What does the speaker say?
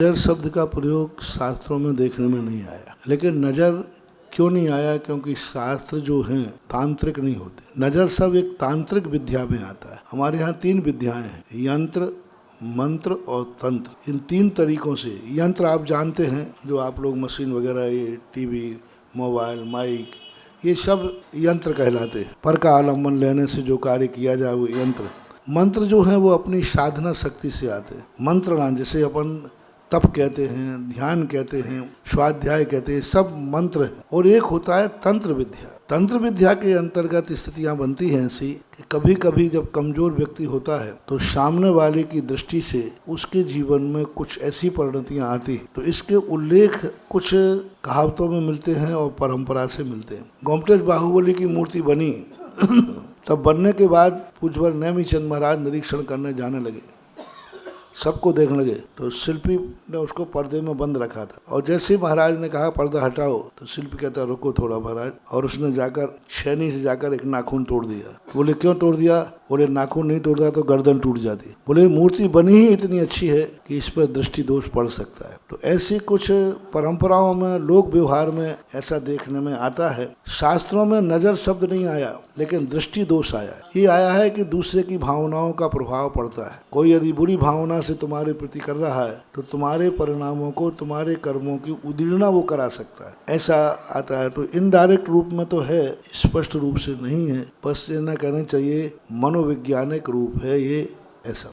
नजर शब्द का प्रयोग शास्त्रों में देखने में नहीं आया। लेकिन नजर क्यों नहीं आया? क्योंकि शास्त्र जो हैं तांत्रिक नहीं होते। नजर सब एक तांत्रिक विद्या में आता है। हमारे यहाँ 3 विद्याएं हैं, यंत्र, मंत्र और तंत्र। इन 3 तरीकों से यंत्र आप जानते हैं, जो आप लोग मशीन वगैरह, ये टीवी, मोबाइल, माइक, ये सब यंत्र कहलाते हैं। पर का आलम्बन लेने से जो कार्य किया जाए वो यंत्र। मंत्र जो है वो अपनी साधना शक्ति से आते हैं। मंत्र ना, जैसे अपन तप कहते हैं, ध्यान कहते हैं, स्वाध्याय कहते हैं, सब मंत्र है। और एक होता है तंत्र विद्या। तंत्र विद्या के अंतर्गत स्थितियां बनती हैं ऐसी कि कभी कभी जब कमजोर व्यक्ति होता है तो सामने वाले की दृष्टि से उसके जीवन में कुछ ऐसी परिणतियां आती हैं। तो इसके उल्लेख कुछ कहावतों में मिलते हैं और परंपरा से मिलते हैं। गोमटेश बाहुबली की मूर्ति बनी तब बनने के बाद पूज्यवर नेमिचंद महाराज निरीक्षण करने जाने लगे, सबको देखने लगे। तो शिल्पी ने उसको पर्दे में बंद रखा था, और जैसे ही महाराज ने कहा पर्दा हटाओ, तो शिल्पी कहता रुको थोड़ा महाराज, और उसने जाकर छेनी से जाकर एक नाखून तोड़ दिया। बोले क्यों तोड़ दिया? बोले नाखून नहीं तोड़ता तो गर्दन टूट जाती। बोले मूर्ति बनी ही इतनी अच्छी है कि इस पर दृष्टि दोष पड़ सकता है। तो ऐसी कुछ परंपराओं में, लोक व्यवहार में ऐसा देखने में आता है। शास्त्रों में नजर शब्द नहीं आया, लेकिन दृष्टि दोष आया। ये आया है कि दूसरे की भावनाओं का प्रभाव पड़ता है। कोई यदि बुरी भावना से तुम्हारे प्रति कर रहा है तो तुम्हारे परिणामों को, तुम्हारे कर्मों की उदीर्णा वो करा सकता है, ऐसा आता है। तो इनडायरेक्ट रूप में तो है, स्पष्ट रूप से नहीं है। बस ये ना कहना चाहिए मनोवैज्ञानिक रूप है ये, ऐसा।